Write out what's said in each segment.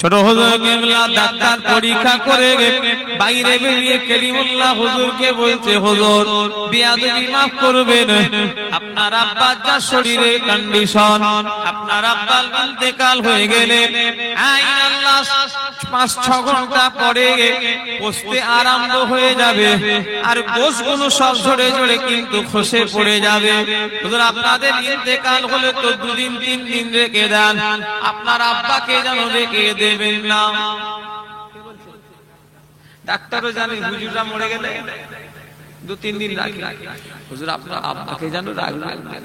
ছোট হুজুর কেবলা ডাক্তার পরীক্ষা করে বাইরে বেরিয়ে কলিমুল্লাহ হুজুরকে বলছে, হুজুর বেয়াদবি মাফ করবেন, আপনার আব্বার যা শরীরে কন্ডিশন, আপনার আব্বার ইন্তেকাল হয়ে গেলে আল্লাহ 5-6 ঘন্টা পরে বসতে আরম্ভ হয়ে যাবে, আর গোশগুলো সব ঝরে ঝরে কিন্তু খসে পড়ে যাবে। হুজুর আপনাদের ইন্তেকাল হলে তো 2 দিন 3 দিন রেখে দেন, আপনার আব্বাকে যেন রেখে দেবেন না। ডাক্তারও জানে হুজুররা মরে গেলে 2-3 দিন রাখে, হুজুর আপনার আব্বাকে যেন রাখবেন।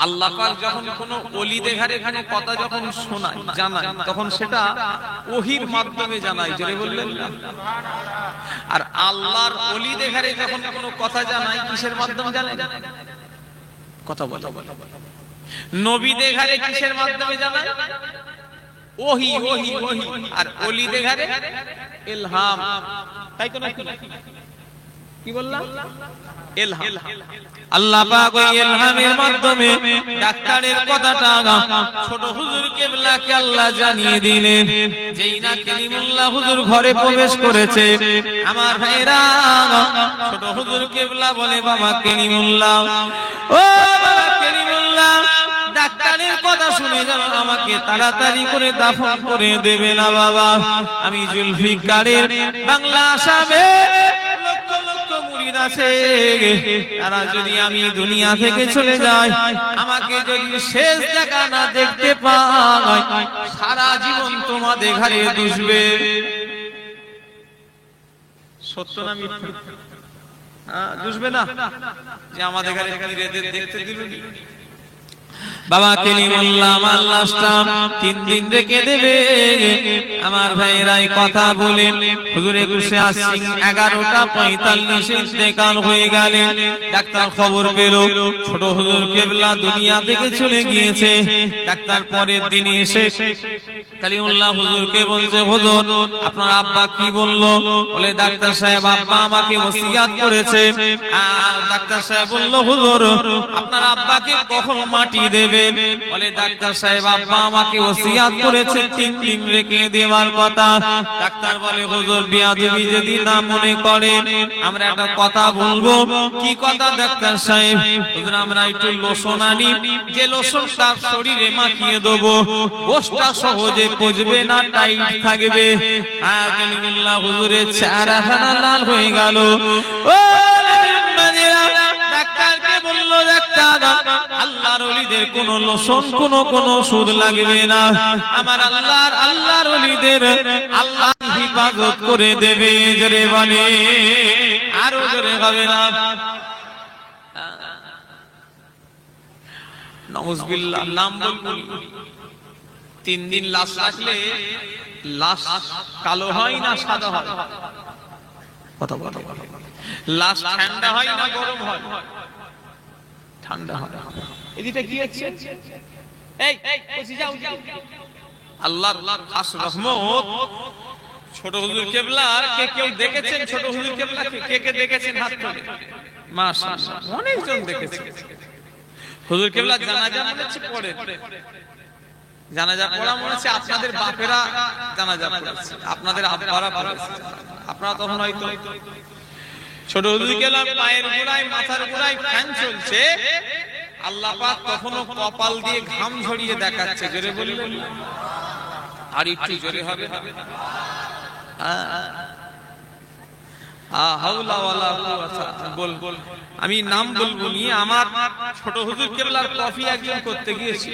আল্লাহ পাক যখন কোন ওলিদের ঘরে এখানে কথা যখন শোনায় জানায়, তখন সেটা ওহীর মাধ্যমে জানায়, জোরে বললেন না? আর আল্লাহর ওলিদের ঘরে যখন কোন কথা জানায় কিসের মাধ্যমে জানেন? কথা বলো। নবীদের ঘরে কিসের মাধ্যমে জানায়? ওহী। আর ওলিদের ঘরে ইলহাম, তাই তো নাকি? কি বললাম? ইলহাম। আল্লাহ পাক ওই ইলহামের মাধ্যমে ডাক্তারের কথাটা ছোট হুজুর কেবলাকে আল্লাহ জানিয়ে দিলেন। যেই না কলিমুল্লাহ হুজুর ঘরে প্রবেশ করেছে, আমার ভাইরা ছোট হুজুর কেবলা বলে, বাবা কলিমুল্লাহ, ও বাবা কলিমুল্লাহ, ডাক্তারের কথা শুনে যেন আমাকে তাড়াতাড়ি করে দাফন করে দেবে না বাবা। আমি জুলফিকারের বাংলা আসামে তারা যদি আমি দুনিয়া থেকে চলে যাই, আমাকে যদি শেষ দেখা না দেখতে পাই, সারা জীবন তোমাদের ঘরে দুষবে। সত্য না মিথ্যা? দুষবে না যে আমাদের ঘরে দেখতে দিল বাবা কলিমুল্লাহ আমার লাশটা 3 দিন রেখে দেবে। আমার ভাইরাই কথা বলেন, হুজুর 21 আশ্বিন 11:45 ইন্তেকাল হয়ে গেলেন। ডাক্তার খবর পেল ছোট হুজুর কেবলা দুনিয়া থেকে চলে গিয়েছে। ডাক্তার পরের দিন এসে কলিমুল্লাহ হুজুরকে বলছে, হুজুর আপনার আব্বা কি বলল? বলে, ডাক্তার সাহেব আব্বা আমাকে ওসিয়াত করেছে। ডাক্তার সাহেব বলল, হুজুর আপনার আব্বাকে কখন মাটি দেবে? বলে, ডাক্তার সাহেব আব্বা আমাকে ওসিয়াত করেছে 3 দিন রেখে দেওয়ার কথা। ডাক্তার বলে, হুজুর বেয়াদবি যদি না মনে করেন আমরা একটা কথা বলবো। কি কথা ডাক্তার সাহেব? হুজুর আমরা একটু লোশন আনি, যে লোশনটা শরীরে মাখিয়ে দেবো, গোশটা সহজে পচবে না, টাইট থাকবে। কলিমুল্লাহ হুজুরের চেহারাখানা লাল হয়ে গেল। ও ডাক্তারকে বলল, ডাক্তার আল্লাহর ওলিদের কোন লোশন কোন ওষুধ লাগবে না, আমার আল্লাহর ওলিদের আল্লাহ হিফাজত করে দেবে। জোরে বলে, আরো জোরে হবে না? নাউজুবিল্লাহ। নাম বলবো 3 দিন লাশ রাখলে লাশ কালো হয় না সাদা হয়? কথা বলো। লাশ ঠান্ডা হয় না গরম হয়? ঠান্ডা হয়। এদিকে কি হচ্ছে? এই বসে যাও। আল্লাহর খাস রহমত ছোট হুজুর কেবলা কে কেউ দেখেছেন? ছোট হুজুর কেবলা কে দেখেছেন? হাত তুলে। মাশাআল্লাহ অনেকজন দেখেছেন। হুজুর কেবলা জানাজা মনে হচ্ছে পড়ে, জানাজা পড়া মনে হচ্ছে আপনাদের বাপেরা জানাজা পড়েছে, আপনাদের আব্বারা পড়েছে। আপনারা তখন হয়তো ছোট হুজুর কেবলা পায়ের গোড়ায় মাথার গোড়ায় ফ্যান চলছে, আল্লাহ পাক তখনও কপাল দিয়ে ঘাম ঝরিয়ে দেখাচ্ছে। জোরে বললেন? আর একটু জোরে হবে? আমি নাম বলবো নি, আমার ছোট হুজুর কেবলার কফি একজন করতে গিয়েছি,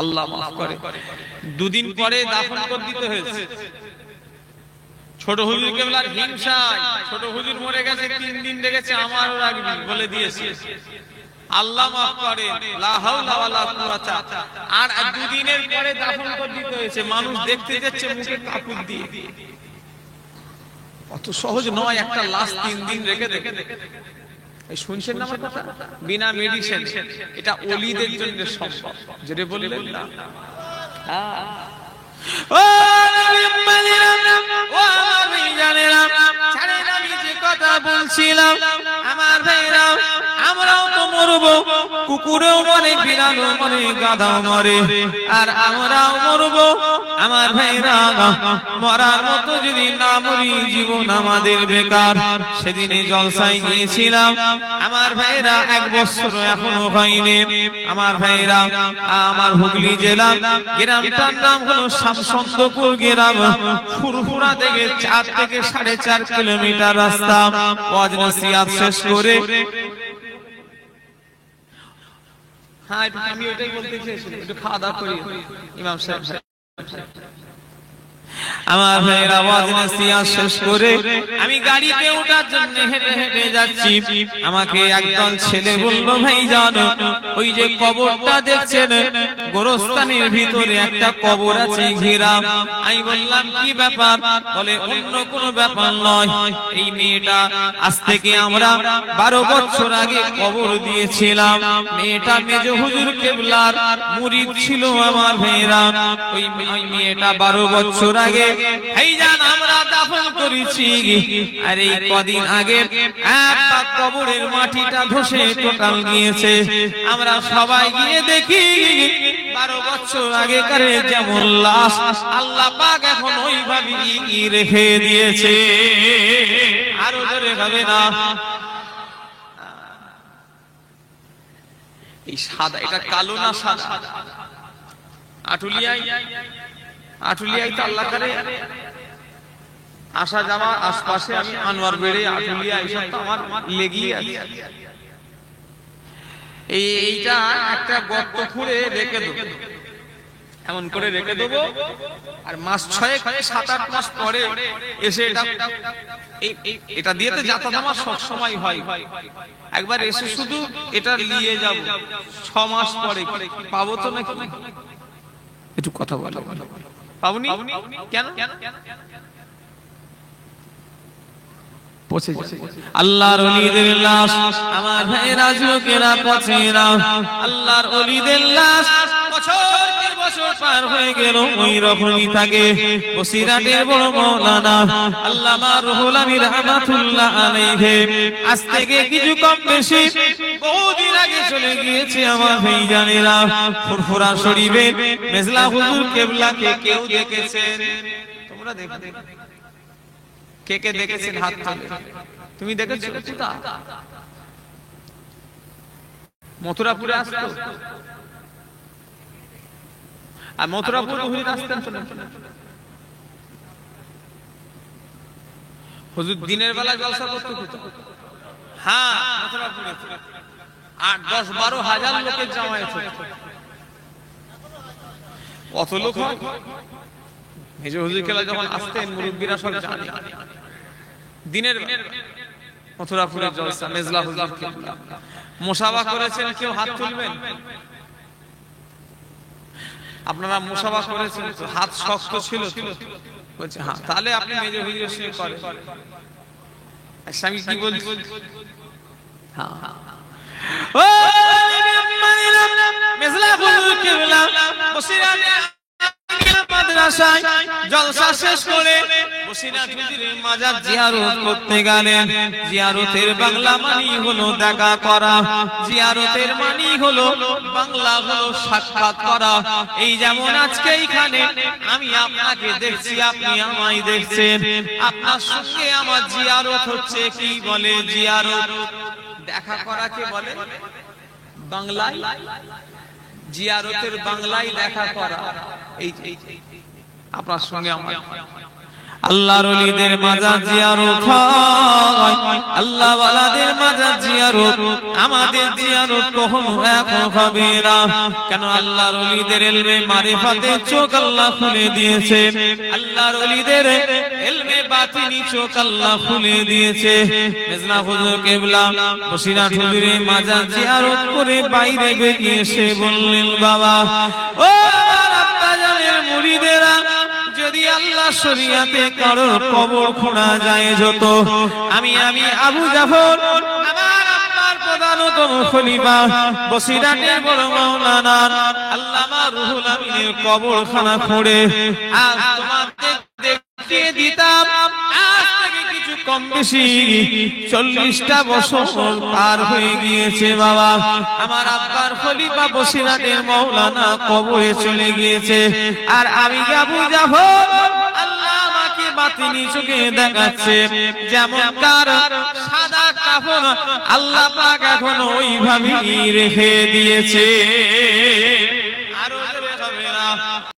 আল্লাহ মাফ করে, 2 দিন পরে দাফন করে দিতে হয়েছে। ছোট হুজুর কেবলার হিংসায় ছোট হুজুর মরে গেছে, 3 দিন রেখেছে, আমারও রাখবি বলে দিয়েছে। আল্লাহ মাফ করে, লা হাওলা ওয়ালা কুওয়াতা। আর 2 দিনের পরে দাফন করে দিতে হয়েছে। মানুষ দেখতে যাচ্ছে মুখে কাপড় দিয়ে। অত সহজ নয় একটা লাশ 3 দিন রেখে দেখে। এই শুনছেন না আমার কথা? বিনা মেডিসিন, এটা ওলিদের জন্য সম্ভব। যেটা বললেন না, ও নবী মালিরা, ও আমি জানেরা, ছাড়েন আমি যে কথা কথা বলছিলাম, আমার ভাইরা আমরাও তো মরবো, কুকুরেও মরে, বিড়ালও মরে, গাধাও মরে, আর আমরাও মরবো। আমার ভাইরা মরার মতো যদি না মরি, জীবন আমাদের বেকার। সেদিনে জলসায় গিয়েছিলাম আমার ভাইরা, 1 বছর এখনো হয়নি। আমার ভাইরা আমার হুগলি জেলা, গ্রামটার নাম হলো শামসন্দপুর গ্রাম। ফুরফুরা থেকে 4 থেকে 4.5 কিলোমিটার রাস্তা। ওয়াজ নসিহত শেষ করে আমি ওইটাই বলতে চেয়েছিলাম, একটু খাওয়া দাওয়া করি ইমাম সাহেব। আমার ভাইয়ের আওয়াজ নসিহত শেষ করে আমি গাড়িতে ওঠার জন্য হেঁটে হেঁটে যাচ্ছি। আমাকে একদল ছেলে বলল, ভাই জানো ওই যে কবরটা দেখছেন, গোরস্থানের ভিতরে একটা কবর আছে ঘেরা। আমি বললাম কি ব্যাপার? বলে অন্য কোনো ব্যাপার নয়, এই মেয়েটা আজ থেকে আমরা 12 বছর আগে কবর দিয়েছিলাম। মেয়েটা মেজ হুজুর কেবলার মুরিদ ছিল। আমার ভাইয়েরা ওই মেয়েটা 12 বছর আগে এই জান আমরা দাফন করেছি। আর এই কদিন আগে একটা কবরের মাটিটা ধসে টোটাল গিয়েছে। আমরা সবাই গিয়ে দেখি 12 বছর আগেকার যেমন লাশ আল্লাহ পাক এখন ওইভাবেই রেখে দিয়েছে। আরো জোরে হবে না? এই সাদা, এটা কালো না সাদা? আটুলিয়ায় তো আল্লাহ করে আসা যাওয়া, আশপাশে আমি আনোয়ার বেড়ে, আটুলিয়া এইসব তো আমার লেগেই আছে। এইটা একটা গর্ত খুঁড়ে রেখে দেবো, এমন করে রেখে দেবো। আর মাস 6 7-8 মাস পরে এসে এটা দিয়ে তো যাতায়াত আমার সবসময় হয়। একবার এসে শুধু এটা নিয়ে যাব, 6 মাস পরে পাবো তো নাকি? একটু কথা বলো। পাবনি কেন? পৌঁছে যায় আল্লাহর ওলিদের লাশ। আমার ভাইরা যুবকেরা পৌঁছে না, আল্লাহর ওলিদের লাশ বছর পর বছর পার হয়ে গেল ওই রকমই থাকে। বসিরাটের বড় মাওলানা আল্লামা রুহুল আমিন রাহমাতুল্লাহ আলাইহি আজ থেকে কিছু কম বেশি বহুদিন আগে চলে গিয়েছে। আমার ভাইজানেরা ফুরফুরা শরীফে মেজলা হুজুর কেবলাকে কেউ দেখেছেন? তোমরা দেখো, কে কে দেখেছেন হাত তুলে? তুমি দেখেছো? মথুরাপুরে আসতো, আর মথুরাপুর হুজুর আসতেন হুজুর দিনের বেলা জলসা করতে হতো। হ্যাঁ, মথুরাপুরে 8-10-12 হাজার লোকের জামায়াত হতো। কত লোক হয়? মেজ হুজুর কেবলা যখন আসতেন মুরব্বিরা সব জানে। দিনের মথুরাপুরের জলসা মেজলা হুজুর কেবলা মুসাফা করেছেন, কেউ হাত তুলবেন? আপনারা মুসাফা করেছেন, হাত শক্ত ছিল? বলছে হ্যাঁ। তাহলে আপনি মেজ হুজুরের সঙ্গে করেন। স্বামী কি বলছে? হ্যাঁ। ও মেজলা হুজুর কেবলা বসিরাতে মাদ্রাসায় জলসা শেষ করে বসিরাট হুজুরের মাজার জিয়ারত করতে গেলেন। জিয়ারতের বাংলা মানি হলো দেখা করা, জিয়ারতের মানি হলো বাংলা হলো সাক্ষাৎ করা। এই যেমন আজকে এইখানে আমি আপনাকে দেখছি, আপনি আমায় দেখছেন, আপনার সঙ্গে আমার জিয়ারত হচ্ছে। কি বলে জিয়ারত? দেখা করাকে বলে বাংলায়, জিয়ারতের বাংলায় দেখা করা। এই আপনার সঙ্গে আমার আল্লাহর ওলিদের মাজার জিয়ারত হয়, আল্লাহ ওয়ালাদের মাজার জিয়ারত। আমাদের জিয়ারত কখনো এখন হবে না। কেন? আল্লাহর ওলিদের ইলমে মারিফাতে চোখ আল্লাহ খুলে দিয়েছে, আল্লাহর ওলিদের ইলমে বাতিনি চোখ আল্লাহ খুলে দিয়েছে। মেজলা হুজুর কেবলা বসিরাট হুজুরের মাজার জিয়ারত করে বাইরে বেরিয়ে এসে বললেন, বাবা ও আব্বাজানের মুরিদেরা, যদি আল্লাহ শরিয়াতে কারো কবর খোঁড়া যায় যত, আমি আবু জাফর আমার আব্বার প্রধানতম খলিফা বসিরাটের বড় মাওলানা আল্লামা রুহুল আমিনের কবরখানা খুঁড়ে আজ তোমাদের দেখিয়ে দিতাম। আজ থেকে কিছু কম বেশি 40টা বছর পার হয়ে গিয়েছে বাবা। আমার আব্বার খলিফা বসিরহাটের মাওলানা কবরে চলে গিয়েছে, আর আমি আবু জাফর আল্লাহ আমাকে বাতিনি চোখে দেখাচ্ছে যেমন কার সাদা কাফন আল্লাহ পাক এখনো ওইভাবেই রেখে দিয়েছে।